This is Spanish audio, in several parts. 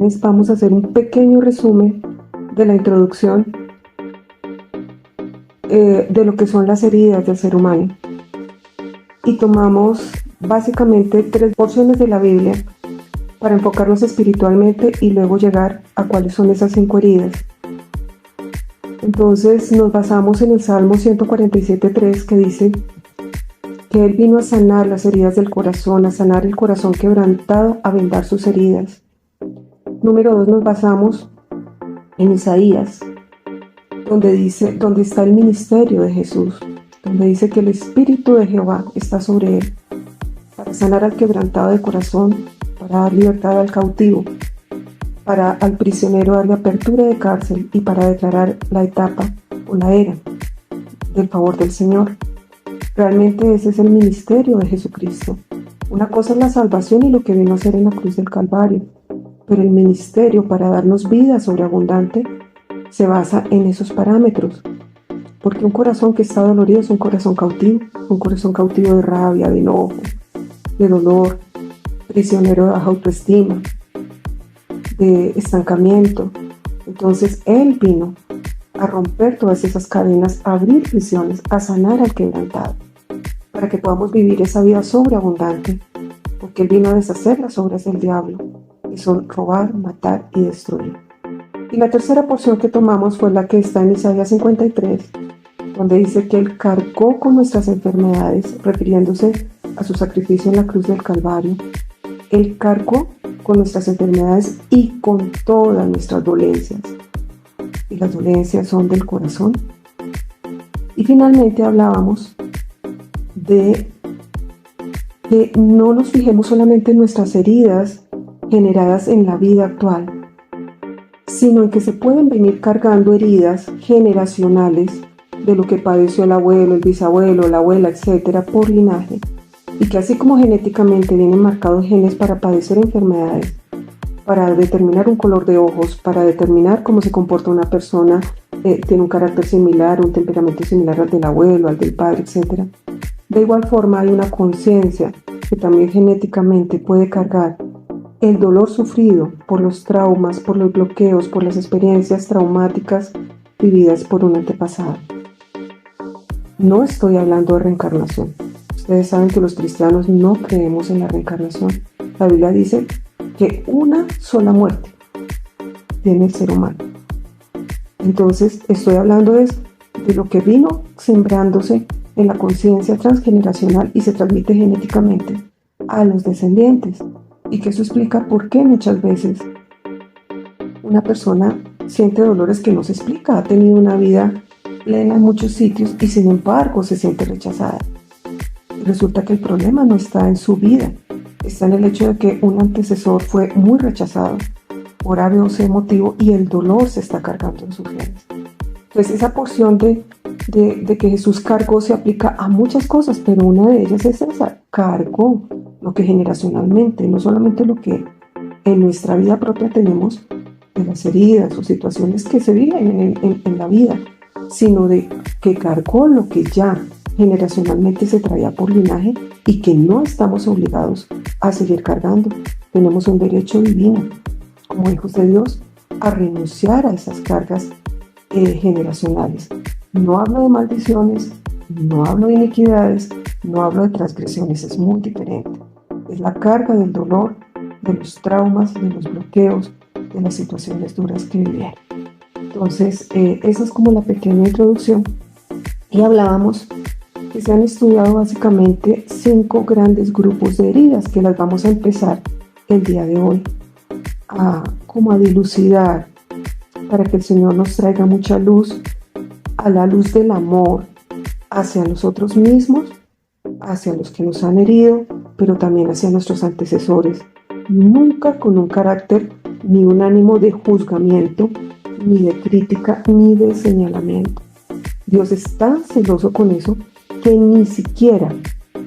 jóvenes, vamos a hacer un pequeño resumen de la introducción de lo que son las heridas del ser humano. Y tomamos básicamente 3 porciones de la Biblia para enfocarnos espiritualmente y luego llegar a cuáles son esas 5 heridas. Entonces nos basamos en el Salmo 147:3, que dice que Él vino a sanar las heridas del corazón, a sanar el corazón quebrantado, a vendar sus heridas. Número 2, nos basamos en Isaías, donde está el ministerio de Jesús, donde dice que el Espíritu de Jehová está sobre Él, para sanar al quebrantado de corazón, para dar libertad al cautivo, para al prisionero darle apertura de cárcel y para declarar la etapa o la era del favor del Señor. Realmente ese es el ministerio de Jesucristo. Una cosa es la salvación y lo que vino a hacer en la cruz del Calvario, pero el ministerio para darnos vida sobreabundante se basa en esos parámetros, porque un corazón que está dolorido es un corazón cautivo de rabia, de enojo, de dolor, prisionero de baja autoestima, de estancamiento. Entonces Él vino a romper todas esas cadenas, a abrir prisiones, a sanar al quebrantado, para que podamos vivir esa vida sobreabundante, porque Él vino a deshacer las obras del diablo, que son robar, matar y destruir. Y la tercera porción que tomamos fue la que está en Isaías 53, donde dice que Él cargó con nuestras enfermedades, refiriéndose a su sacrificio en la cruz del Calvario. Él cargó con nuestras enfermedades y con todas nuestras dolencias. Y las dolencias son del corazón. Y finalmente hablábamos de que no nos fijemos solamente en nuestras heridas generadas en la vida actual, sino en que se pueden venir cargando heridas generacionales de lo que padeció el abuelo, el bisabuelo, la abuela, etcétera, por linaje, y que así como genéticamente vienen marcados genes para padecer enfermedades, para determinar un color de ojos, para determinar cómo se comporta una persona, tiene un carácter similar, un temperamento similar al del abuelo, al del padre, etcétera. De igual forma hay una conciencia que también genéticamente puede cargar el dolor sufrido por los traumas, por los bloqueos, por las experiencias traumáticas vividas por un antepasado. No estoy hablando de reencarnación. Ustedes saben que los cristianos no creemos en la reencarnación. La Biblia dice que una sola muerte tiene el ser humano. Entonces estoy hablando de lo que vino sembrándose en la conciencia transgeneracional y se transmite genéticamente a los descendientes. Y que eso explica por qué muchas veces una persona siente dolores que no se explica. Ha tenido una vida plena en muchos sitios y sin embargo se siente rechazada. Y resulta que el problema no está en su vida, está en el hecho de que un antecesor fue muy rechazado por A, B o C motivo y el dolor se está cargando en sus genes. Entonces esa porción de que Jesús cargó se aplica a muchas cosas, pero una de ellas es esa: cargó lo que generacionalmente, no solamente lo que en nuestra vida propia tenemos de las heridas o situaciones que se viven en la vida, sino de que cargó lo que ya generacionalmente se traía por linaje y que no estamos obligados a seguir cargando. Tenemos un derecho divino, como hijos de Dios, a renunciar a esas cargas generacionales. No hablo de maldiciones, no hablo de iniquidades, no hablo de transgresiones, es muy diferente. Es la carga del dolor, de los traumas, de los bloqueos, de las situaciones duras que vivieron. Entonces, esa es como la pequeña introducción. Y hablábamos que se han estudiado básicamente 5 grandes grupos de heridas, que las vamos a empezar el día de hoy como a dilucidar, para que el Señor nos traiga mucha luz, a la luz del amor hacia nosotros mismos, hacia los que nos han herido, pero también hacia nuestros antecesores, nunca con un carácter ni un ánimo de juzgamiento, ni de crítica, ni de señalamiento. Dios es tan celoso con eso que ni siquiera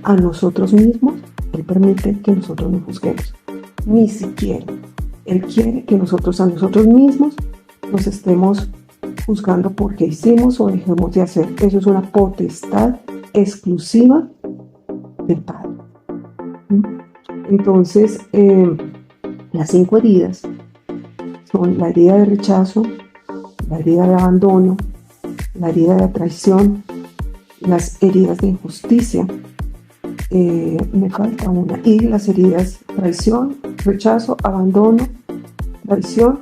a nosotros mismos Él permite que nosotros nos juzguemos, ni siquiera. Él quiere que nosotros a nosotros mismos nos estemos juzgando porque hicimos o dejemos de hacer. Eso es una potestad exclusiva del Padre. Entonces, las 5 heridas son la herida de rechazo, la herida de abandono, la herida de traición, las heridas de injusticia, me falta una, y las heridas traición, rechazo, abandono, traición,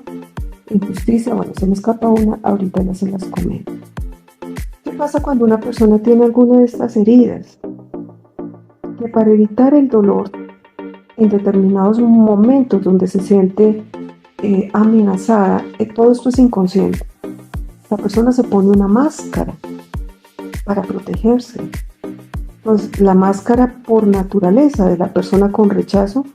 injusticia. Bueno, se me escapa una, ahorita ya se las comento. ¿Qué pasa cuando una persona tiene alguna de estas heridas? Que para evitar el dolor en determinados momentos donde se siente amenazada, todo esto es inconsciente. La persona se pone una máscara para protegerse. Entonces, la máscara por naturaleza de la persona con rechazo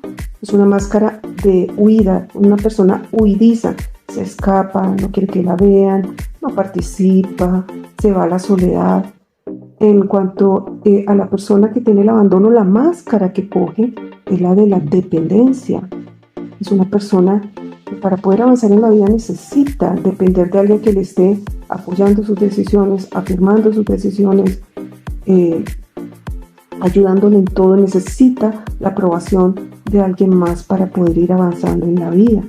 es una máscara de huida, una persona huidiza, se escapa, no quiere que la vean, no participa, se va a la soledad. En cuanto a la persona que tiene el abandono, la máscara que coge es la de la dependencia. Es una persona que para poder avanzar en la vida necesita depender de alguien que le esté apoyando sus decisiones, afirmando sus decisiones, ayudándole en todo. Necesita la aprobación de alguien más para poder ir avanzando en la vida.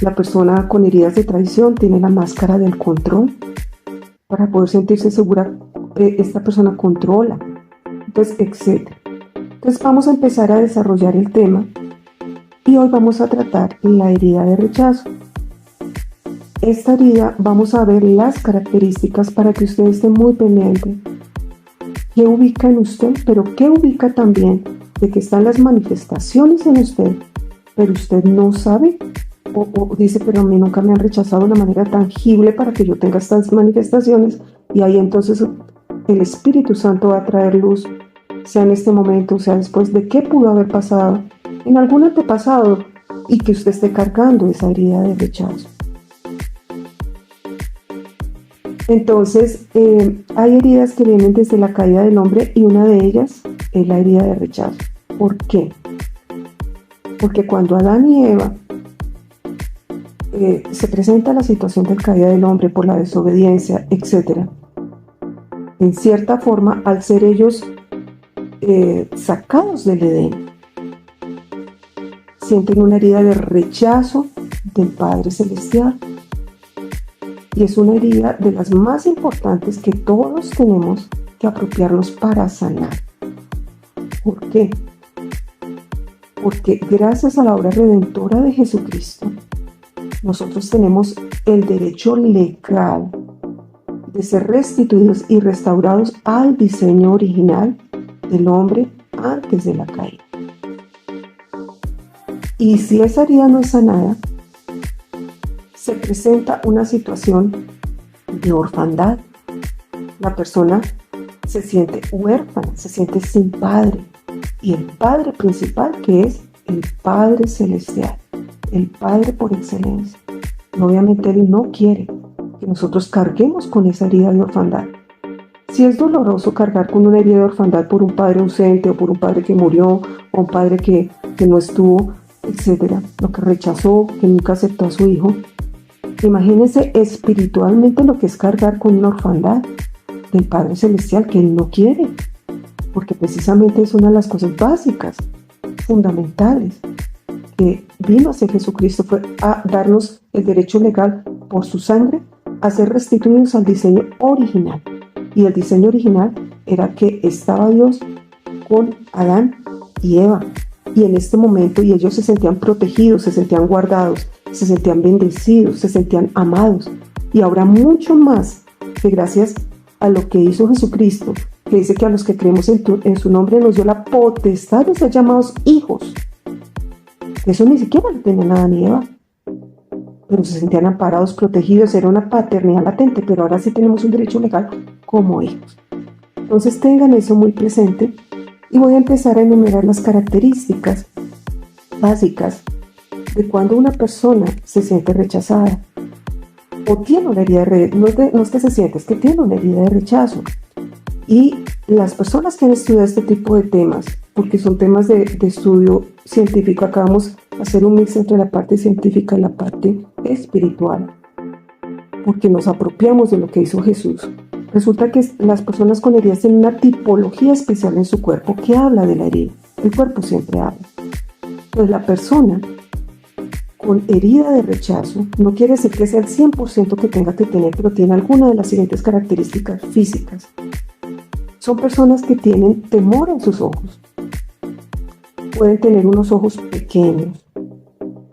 La persona con heridas de traición tiene la máscara del control. Para poder sentirse segura, esta persona controla, entonces, etc. Entonces vamos a empezar a desarrollar el tema y hoy vamos a tratar la herida de rechazo. Esta herida vamos a ver las características para que usted esté muy pendiente. ¿Qué ubica en usted? Pero ¿qué ubica también de que están las manifestaciones en usted, pero usted no sabe? O dice, pero a mí nunca me han rechazado de una manera tangible para que yo tenga estas manifestaciones, y ahí entonces el Espíritu Santo va a traer luz, sea en este momento, sea después, de qué pudo haber pasado en algún antepasado y que usted esté cargando esa herida de rechazo. Entonces, hay heridas que vienen desde la caída del hombre y una de ellas es la herida de rechazo. ¿Por qué? Porque cuando Adán y Eva se presenta la situación de caída del hombre por la desobediencia, etc. En cierta forma, al ser ellos sacados del Edén, sienten una herida de rechazo del Padre Celestial. Y es una herida de las más importantes que todos tenemos que apropiarnos para sanar. ¿Por qué? Porque gracias a la obra redentora de Jesucristo, nosotros tenemos el derecho legal de ser restituidos y restaurados al diseño original del hombre antes de la caída. Y si esa herida no es sanada, se presenta una situación de orfandad. La persona se siente huérfana, se siente sin padre. Y el padre principal, que es el Padre Celestial, el Padre por excelencia. Y obviamente Él no quiere que nosotros carguemos con esa herida de orfandad. Si es doloroso cargar con una herida de orfandad por un padre ausente o por un padre que murió o un padre que no estuvo, etcétera, lo que rechazó, que nunca aceptó a su hijo, imagínense espiritualmente lo que es cargar con una orfandad del Padre Celestial que Él no quiere, porque precisamente es una de las cosas básicas, fundamentales, que vino a ser Jesucristo, fue a darnos el derecho legal por su sangre a ser restituidos al diseño original. Y el diseño original era que estaba Dios con Adán y Eva, y en este momento, y ellos se sentían protegidos, se sentían guardados, se sentían bendecidos, se sentían amados. Y ahora mucho más que gracias a lo que hizo Jesucristo, que dice que a los que creemos en su nombre nos dio la potestad de ser llamados hijos. Eso ni siquiera lo tenían Adán y Eva, pero se sentían amparados, protegidos, era una paternidad latente, pero ahora sí tenemos un derecho legal como hijos. Entonces tengan eso muy presente y voy a empezar a enumerar las características básicas de cuando una persona se siente rechazada o tiene una herida de rechazo. No es que se siente, es que tiene una herida de rechazo. Y las personas que han estudiado este tipo de temas, porque son temas de estudio científico, acá vamos a hacer un mix entre la parte científica y la parte espiritual, porque nos apropiamos de lo que hizo Jesús. Resulta que las personas con heridas tienen una tipología especial en su cuerpo que habla de la herida. El cuerpo siempre habla. Entonces la persona con herida de rechazo, no quiere decir que sea el 100% que tenga que tener, pero tiene alguna de las siguientes características físicas. Son personas que tienen temor en sus ojos. Pueden tener unos ojos pequeños.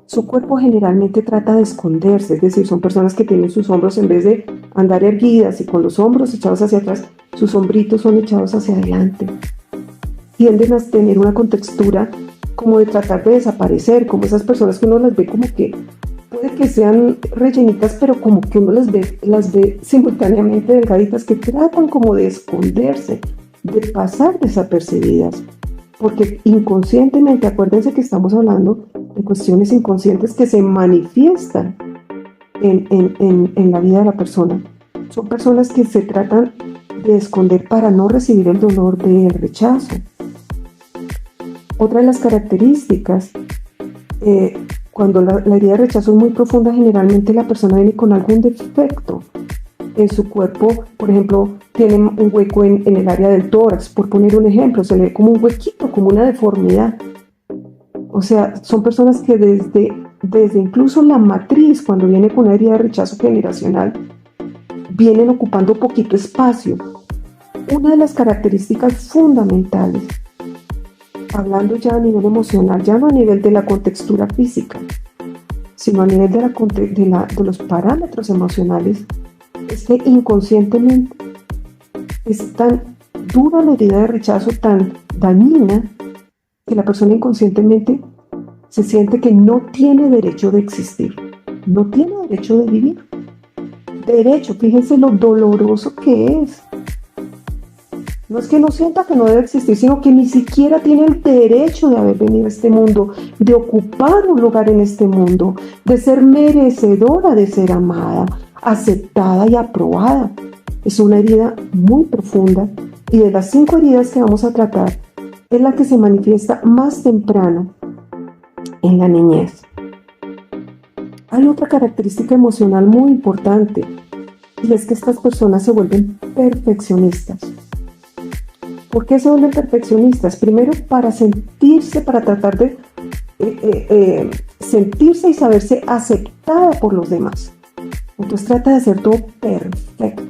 Su cuerpo generalmente trata de esconderse, es decir, son personas que tienen sus hombros, en vez de andar erguidas y con los hombros echados hacia atrás, sus hombritos son echados hacia adelante. Tienden a tener una contextura como de tratar de desaparecer, como esas personas que uno las ve como que puede que sean rellenitas, pero como que uno las ve simultáneamente delgaditas, que tratan como de esconderse, de pasar desapercibidas, porque inconscientemente, acuérdense que estamos hablando de cuestiones inconscientes que se manifiestan en la vida de la persona. Son personas que se tratan de esconder para no recibir el dolor del rechazo. Otra de las características, cuando la herida de rechazo es muy profunda, generalmente la persona viene con algún defecto en su cuerpo. Por ejemplo, tiene un hueco en el área del tórax, por poner un ejemplo, se le ve como un huequito, como una deformidad. O sea, son personas que desde incluso la matriz, cuando viene con una herida de rechazo generacional, vienen ocupando poquito espacio. Una de las características fundamentales, hablando ya a nivel emocional, ya no a nivel de la contextura física, sino a nivel de los parámetros emocionales, es que inconscientemente es tan dura la herida de rechazo, tan dañina, que la persona inconscientemente se siente que no tiene derecho de existir, no tiene derecho de vivir. Derecho, fíjense lo doloroso que es. No es que no sienta que no debe existir, sino que ni siquiera tiene el derecho de haber venido a este mundo, de ocupar un lugar en este mundo, de ser merecedora de ser amada, aceptada y aprobada. Es una herida muy profunda, y de las 5 heridas que vamos a tratar, es la que se manifiesta más temprano en la niñez. Hay otra característica emocional muy importante, y es que estas personas se vuelven perfeccionistas. ¿Por qué se vuelven perfeccionistas? Primero, para tratar de sentirse y saberse aceptada por los demás. Entonces trata de hacer todo perfecto,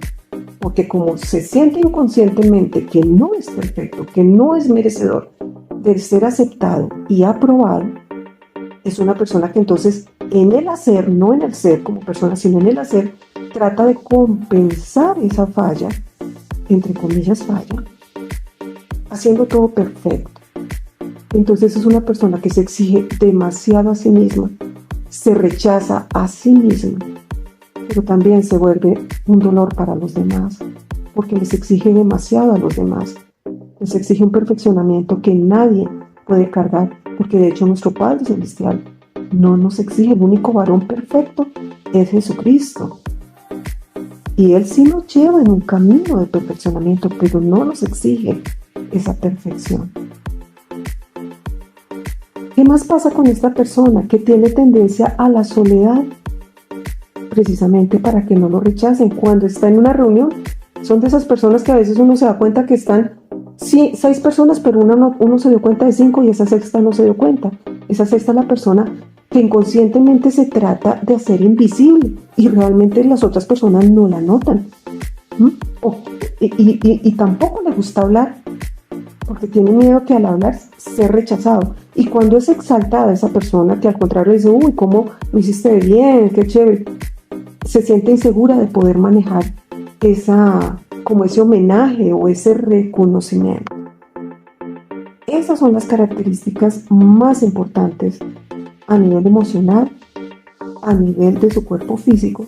porque como se siente inconscientemente que no es perfecto, que no es merecedor de ser aceptado y aprobado, es una persona que entonces en el hacer, no en el ser como persona, sino en el hacer, trata de compensar esa falla, entre comillas falla, haciendo todo perfecto. Entonces es una persona que se exige demasiado a sí misma, se rechaza a sí misma, pero también se vuelve un dolor para los demás, porque les exige demasiado a los demás, les exige un perfeccionamiento que nadie puede cargar, porque de hecho nuestro Padre Celestial no nos exige. El único varón perfecto es Jesucristo, y Él sí nos lleva en un camino de perfeccionamiento, pero no nos exige esa perfección. ¿Qué más pasa con esta persona que tiene tendencia a la soledad? Precisamente para que no lo rechacen. Cuando está en una reunión, son de esas personas que a veces uno se da cuenta que están 6 personas, pero uno se dio cuenta de 5 y esa sexta no se dio cuenta. Esa sexta es la persona que inconscientemente se trata de hacer invisible, y realmente las otras personas no la notan. Y tampoco le gusta hablar, porque tiene miedo que al hablar sea rechazado. Y cuando es exaltada esa persona, que al contrario dice, uy, ¿cómo lo hiciste bien? Qué chévere, se siente insegura de poder manejar como ese homenaje o ese reconocimiento. Esas son las características más importantes a nivel emocional, a nivel de su cuerpo físico.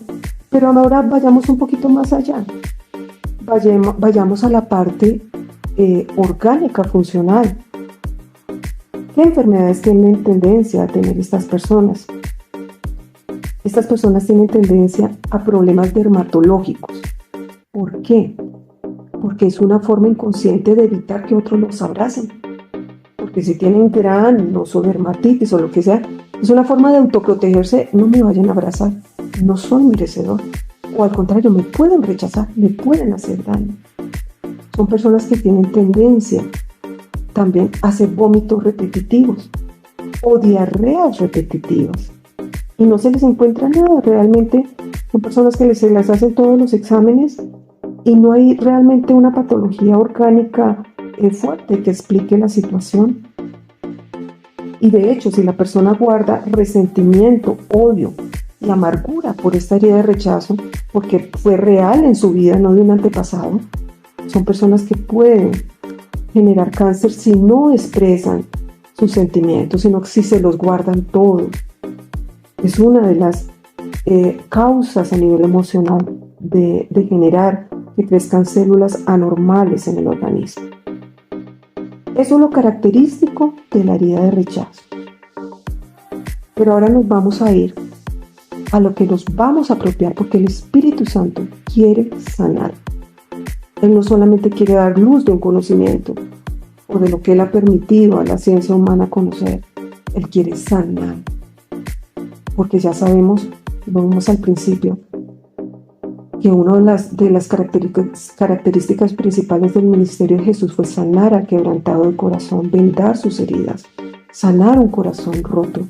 Pero ahora vayamos un poquito más allá. Vayamos a la parte orgánica, funcional. ¿Qué enfermedades tienen tendencia a tener estas personas? Estas personas tienen tendencia a problemas dermatológicos. ¿Por qué? Porque es una forma inconsciente de evitar que otros los abracen. Porque si tienen granos o dermatitis o lo que sea, es una forma de autoprotegerse. No me vayan a abrazar, no soy merecedor. O al contrario, me pueden rechazar, me pueden hacer daño. Son personas que tienen tendencia también a hacer vómitos repetitivos o diarreas repetitivas. y no se les encuentra nada. Realmente son personas que se les hacen todos los exámenes y no hay realmente una patología orgánica fuerte que explique la situación. Y de hecho, si la persona guarda resentimiento, odio y amargura por esta herida de rechazo, porque fue real en su vida, no de un antepasado, son personas que pueden generar cáncer si no expresan sus sentimientos, sino que si se los guardan todos. Es una de las causas a nivel emocional de generar que crezcan células anormales en el organismo. Eso es lo característico de la herida de rechazo. Pero ahora nos vamos a ir a lo que nos vamos a apropiar, porque el Espíritu Santo quiere sanar. Él no solamente quiere dar luz de un conocimiento o de lo que Él ha permitido a la ciencia humana conocer. Él quiere sanar. Porque ya sabemos, lo vimos al principio, que una de las características principales del ministerio de Jesús fue sanar al quebrantado de corazón, vendar sus heridas, sanar un corazón roto.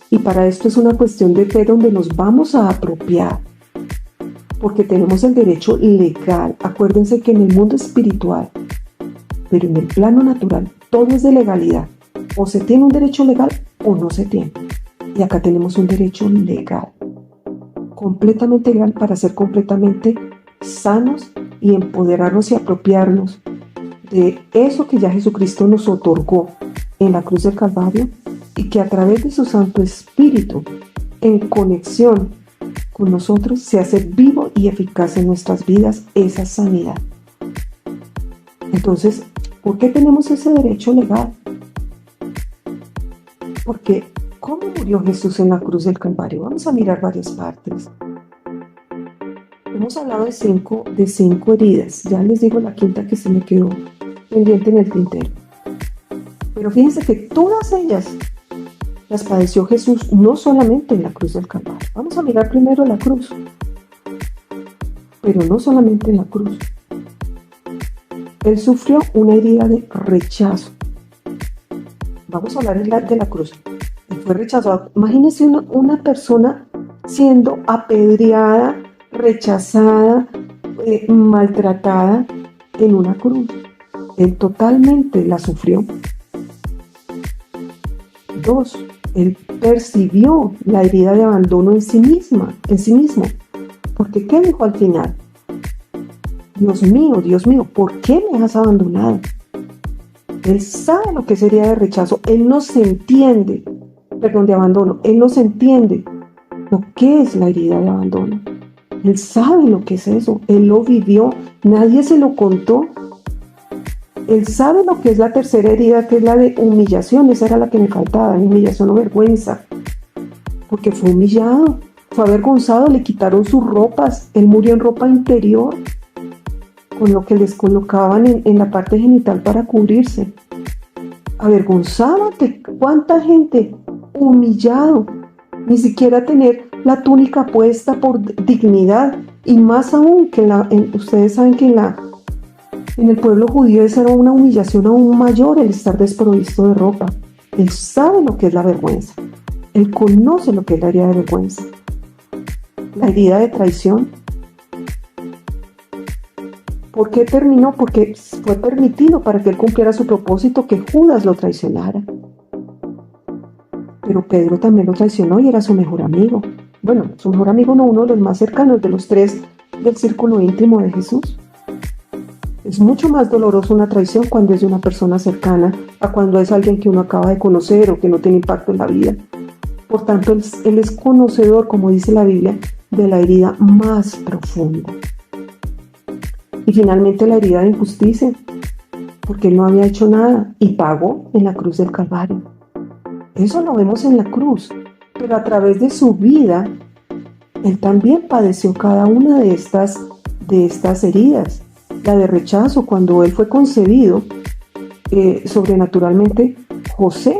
Y para esto es una cuestión de fe donde nos vamos a apropiar, porque tenemos el derecho legal. Acuérdense que en el mundo espiritual, pero en el plano natural, todo es de legalidad. O se tiene un derecho legal o no se tiene. Y acá tenemos un derecho legal, completamente legal, para ser completamente sanos y empoderarnos y apropiarnos de eso que ya Jesucristo nos otorgó en la cruz del Calvario, y que a través de su Santo Espíritu, en conexión con nosotros, se hace vivo y eficaz en nuestras vidas esa sanidad. Entonces, ¿por qué tenemos ese derecho legal? Porque ¿cómo murió Jesús en la cruz del Calvario? Vamos a mirar varias partes. Hemos hablado de cinco heridas. Ya les digo la quinta que se me quedó pendiente en el tintero. Pero fíjense que todas ellas las padeció Jesús no solamente en la cruz del Calvario. Vamos a mirar primero la cruz. Pero no solamente en la cruz. Él sufrió una herida de rechazo. Vamos a hablar de la cruz. Él fue rechazado. Imagínense una persona siendo apedreada, rechazada, maltratada en una cruz. Él totalmente la sufrió. 2. Él percibió la herida de abandono en sí mismo. Porque ¿qué dijo al final? Dios mío, ¿por qué me has abandonado? Él sabe lo que es herida de rechazo. Él no se entiende, de abandono. Él no se entiende lo que es la herida de abandono. Él sabe lo que es eso. Él lo vivió. Nadie se lo contó. Él sabe lo que es la tercera herida, que es la de humillación. Esa era la que me faltaba, humillación o vergüenza. Porque fue humillado, fue avergonzado, le quitaron sus ropas. Él murió en ropa interior, con lo que les colocaban en la parte genital para cubrirse. Avergonzado ante cuánta gente, humillado, ni siquiera tener la túnica puesta por dignidad, y más aún que ustedes saben que en el pueblo judío esa era una humillación aún mayor, el estar desprovisto de ropa. Él sabe lo que es la vergüenza. Él conoce lo que es la herida de vergüenza. La herida de traición. ¿Por qué terminó? Porque fue permitido para que él cumpliera su propósito, que Judas lo traicionara. Pero Pedro también lo traicionó y era su mejor amigo. Bueno, su mejor amigo no, uno de los más cercanos, de los 3 del círculo íntimo de Jesús. Es mucho más doloroso una traición cuando es de una persona cercana a cuando es alguien que uno acaba de conocer o que no tiene impacto en la vida. Por tanto, él es conocedor, como dice la Biblia, de la herida más profunda. Y finalmente la herida de injusticia, porque él no había hecho nada y pagó en la cruz del Calvario. Eso lo vemos en la cruz, pero a través de su vida, él también padeció cada una de estas heridas. La de rechazo, cuando él fue concebido, sobrenaturalmente, José,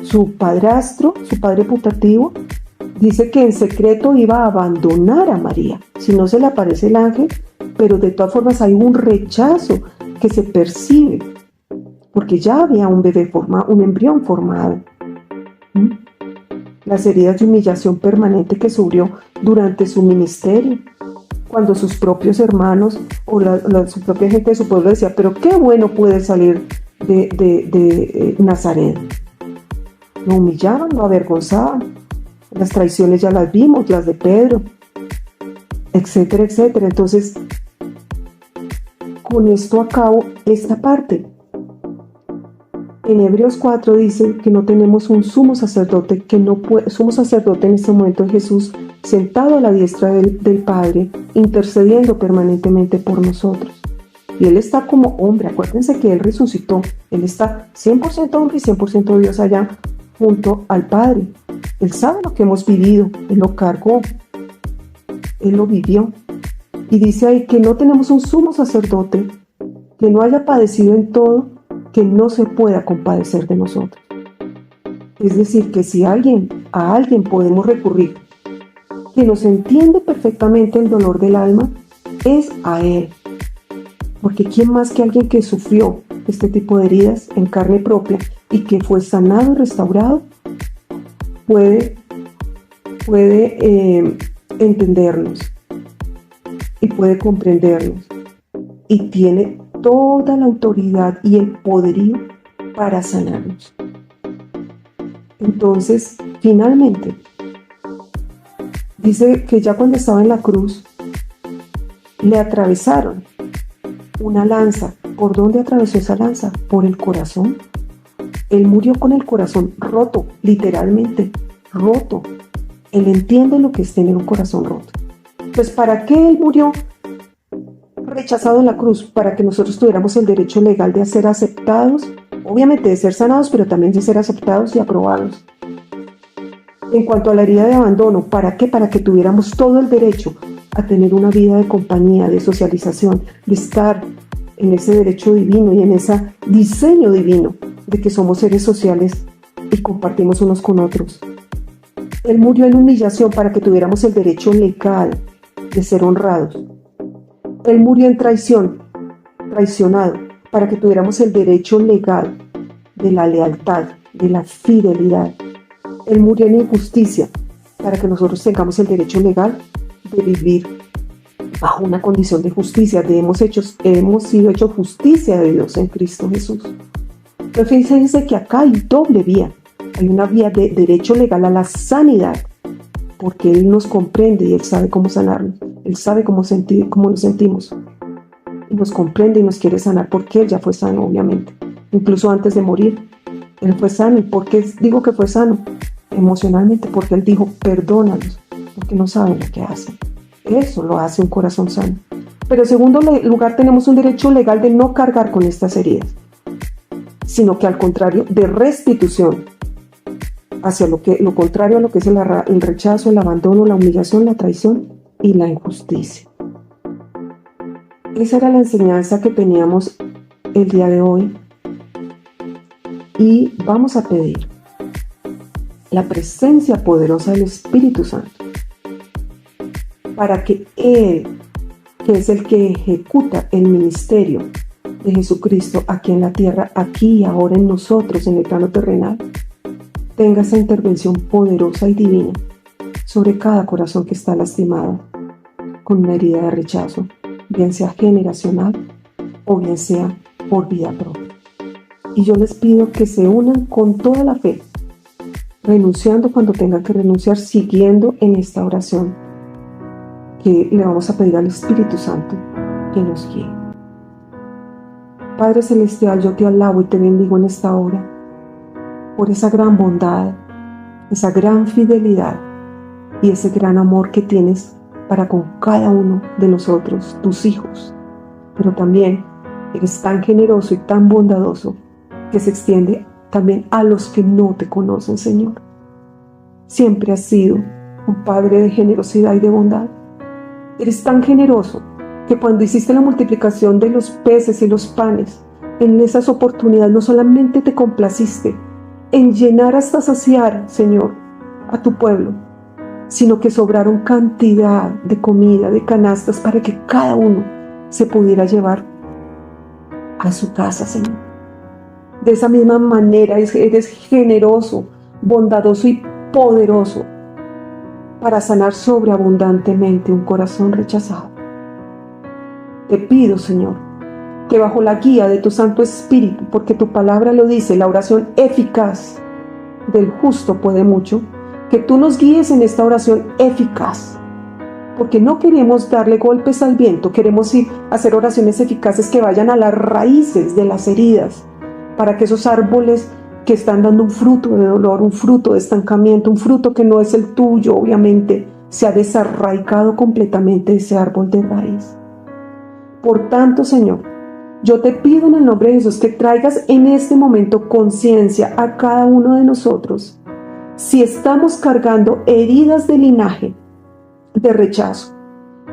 su padrastro, su padre putativo, dice que en secreto iba a abandonar a María, si no se le aparece el ángel, pero de todas formas hay un rechazo que se percibe, porque ya había un bebé formado, un embrión formado. las heridas de humillación permanente que sufrió durante su ministerio, cuando sus propios hermanos o su propia gente de su pueblo decía, pero qué bueno puede salir de Nazaret. Lo humillaban, lo avergonzaban. Las traiciones ya las vimos, las de Pedro, etcétera, etcétera. Entonces, con esto acabo esta parte. En Hebreos 4 dice que no tenemos un sumo sacerdote, sumo sacerdote en este momento es Jesús, sentado a la diestra del Padre, intercediendo permanentemente por nosotros. Y Él está como hombre, acuérdense que Él resucitó, Él está 100% hombre y 100% Dios allá, junto al Padre. Él sabe lo que hemos vivido, Él lo cargó, Él lo vivió. Y dice ahí que no tenemos un sumo sacerdote que no haya padecido en todo, que no se pueda compadecer de nosotros. Es decir, que si a alguien podemos recurrir, que nos entiende perfectamente el dolor del alma, es a Él. Porque ¿quién más que alguien que sufrió este tipo de heridas en carne propia y que fue sanado y restaurado puede entendernos y puede comprendernos y tiene toda la autoridad y el poderío para sanarnos? Entonces, finalmente, dice que ya cuando estaba en la cruz, le atravesaron una lanza. ¿Por dónde atravesó esa lanza? Por el corazón. Él murió con el corazón roto, literalmente roto. Él entiende lo que es tener un corazón roto. Entonces, ¿para qué Él murió rechazado en la cruz? Para que nosotros tuviéramos el derecho legal de ser aceptados, obviamente de ser sanados, pero también de ser aceptados y aprobados. En cuanto a la herida de abandono, ¿para qué? Para que tuviéramos todo el derecho a tener una vida de compañía, de socialización, de estar en ese derecho divino y en ese diseño divino de que somos seres sociales y compartimos unos con otros. Él murió en humillación para que tuviéramos el derecho legal de ser honrados. Él murió en traicionado, para que tuviéramos el derecho legal de la lealtad, de la fidelidad. Él murió en injusticia, para que nosotros tengamos el derecho legal de vivir bajo una condición de justicia, hemos sido hechos justicia de Dios en Cristo Jesús. Entonces dice que acá hay doble vía. Hay una vía de derecho legal a la sanidad, porque Él nos comprende y Él sabe cómo sanarnos. Él sabe cómo nos sentimos. Y nos comprende y nos quiere sanar, porque Él ya fue sano, obviamente. Incluso antes de morir, Él fue sano. ¿Y por qué digo que fue sano? Emocionalmente, porque Él dijo, perdónalos, porque no saben lo que hacen. Eso lo hace un corazón sano. Pero en segundo lugar, tenemos un derecho legal de no cargar con estas heridas, sino que al contrario, de restitución hacia lo contrario a lo que es el rechazo, el abandono, la humillación, la traición y la injusticia. Esa era la enseñanza que teníamos el día de hoy, y vamos a pedir la presencia poderosa del Espíritu Santo para que Él, que es el que ejecuta el ministerio de Jesucristo aquí en la tierra, aquí y ahora en nosotros, en el plano terrenal, tenga esa intervención poderosa y divina sobre cada corazón que está lastimado con una herida de rechazo, bien sea generacional o bien sea por vida propia. Y yo les pido que se unan con toda la fe, renunciando cuando tengan que renunciar, siguiendo en esta oración que le vamos a pedir al Espíritu Santo que nos guíe. Padre Celestial, yo te alabo y te bendigo en esta hora por esa gran bondad, esa gran fidelidad y ese gran amor que tienes para con cada uno de nosotros, tus hijos. Pero también eres tan generoso y tan bondadoso que se extiende también a los que no te conocen, Señor. Siempre has sido un Padre de generosidad y de bondad. Eres tan generoso que cuando hiciste la multiplicación de los peces y los panes, en esas oportunidades no solamente te complaciste en llenar hasta saciar, Señor, a tu pueblo, sino que sobraron cantidad de comida, de canastas, para que cada uno se pudiera llevar a su casa, Señor. De esa misma manera eres generoso, bondadoso y poderoso para sanar sobreabundantemente un corazón rechazado. Te pido, Señor, que bajo la guía de tu Santo Espíritu, porque tu palabra lo dice, la oración eficaz del justo puede mucho, que tú nos guíes en esta oración eficaz, porque no queremos darle golpes al viento, queremos hacer oraciones eficaces que vayan a las raíces de las heridas, para que esos árboles que están dando un fruto de dolor, un fruto de estancamiento, un fruto que no es el tuyo, obviamente, se ha desarraigado completamente ese árbol de raíz. Por tanto, Señor, yo te pido en el nombre de Jesús que traigas en este momento conciencia a cada uno de nosotros si estamos cargando heridas de linaje, de rechazo,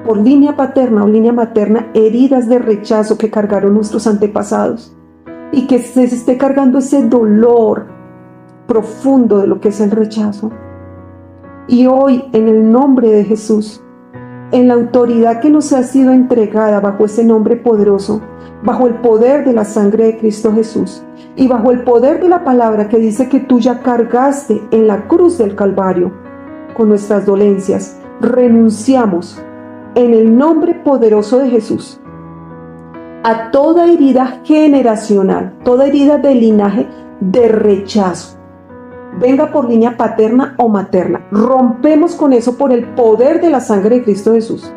por línea paterna o línea materna, heridas de rechazo que cargaron nuestros antepasados, y que se esté cargando ese dolor profundo de lo que es el rechazo. Y hoy, en el nombre de Jesús, en la autoridad que nos ha sido entregada bajo ese nombre poderoso, bajo el poder de la sangre de Cristo Jesús y bajo el poder de la palabra que dice que tú ya cargaste en la cruz del Calvario con nuestras dolencias, renunciamos en el nombre poderoso de Jesús a toda herida generacional, toda herida de linaje de rechazo, venga por línea paterna o materna. Rompemos con eso por el poder de la sangre de Cristo Jesús,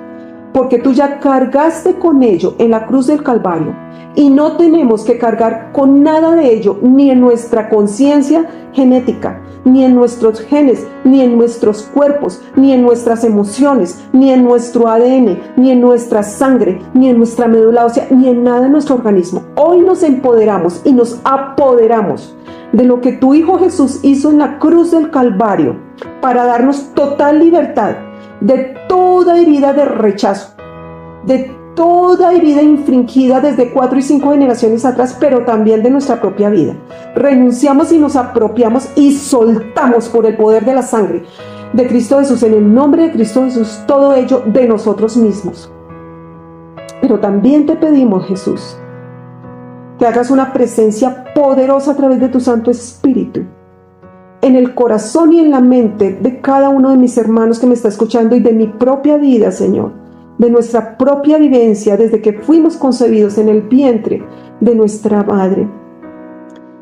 porque tú ya cargaste con ello en la cruz del Calvario y no tenemos que cargar con nada de ello, ni en nuestra conciencia genética, ni en nuestros genes, ni en nuestros cuerpos, ni en nuestras emociones, ni en nuestro ADN, ni en nuestra sangre, ni en nuestra médula ósea, ni en nada de nuestro organismo. Hoy nos empoderamos y nos apoderamos de lo que tu Hijo Jesús hizo en la cruz del Calvario para darnos total libertad de toda herida de rechazo, de toda herida infringida desde 4 y 5 generaciones atrás, pero también de nuestra propia vida. Renunciamos y nos apropiamos y soltamos por el poder de la sangre de Cristo Jesús, en el nombre de Cristo Jesús, todo ello de nosotros mismos. Pero también te pedimos, Jesús, que hagas una presencia poderosa a través de tu Santo Espíritu en el corazón y en la mente de cada uno de mis hermanos que me está escuchando y de mi propia vida, Señor, de nuestra propia vivencia desde que fuimos concebidos en el vientre de nuestra madre,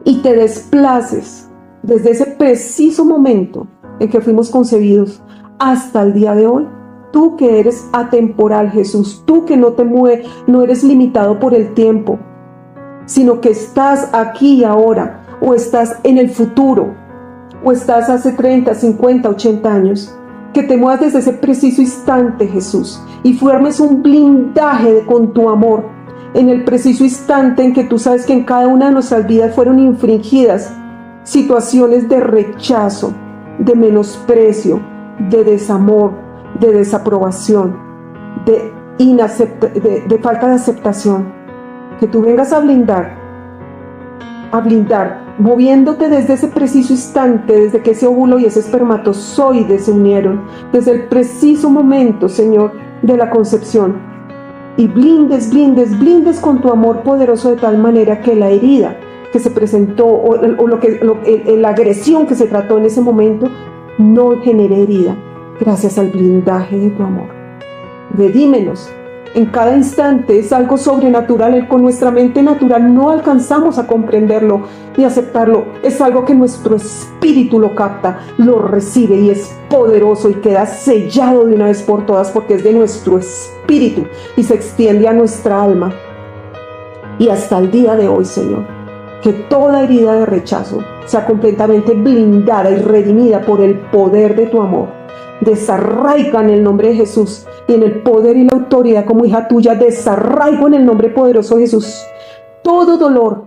y te desplaces desde ese preciso momento en que fuimos concebidos hasta el día de hoy. Tú que eres atemporal, Jesús, tú que no te mueves, no eres limitado por el tiempo, sino que estás aquí y ahora, o estás en el futuro, o estás hace 30, 50, 80 años, que te muevas desde ese preciso instante, Jesús, y formes un blindaje con tu amor, en el preciso instante en que tú sabes que en cada una de nuestras vidas fueron infringidas situaciones de rechazo, de menosprecio, de desamor, de desaprobación, de falta de aceptación. Que tú vengas a blindar, moviéndote desde ese preciso instante, desde que ese óvulo y ese espermatozoide se unieron, desde el preciso momento, Señor, de la concepción, y blindes con tu amor poderoso de tal manera que la herida que se presentó la agresión que se trató en ese momento no genere herida, gracias al blindaje de tu amor. Redímenos. En cada instante es algo sobrenatural, con nuestra mente natural no alcanzamos a comprenderlo ni aceptarlo. Es algo que nuestro espíritu lo capta, lo recibe y es poderoso y queda sellado de una vez por todas, porque es de nuestro espíritu y se extiende a nuestra alma. Y hasta el día de hoy, Señor, que toda herida de rechazo sea completamente blindada y redimida por el poder de tu amor. Desarraiga en el nombre de Jesús, y en el poder y la autoridad como hija tuya, desarraigo en el nombre poderoso de Jesús todo dolor,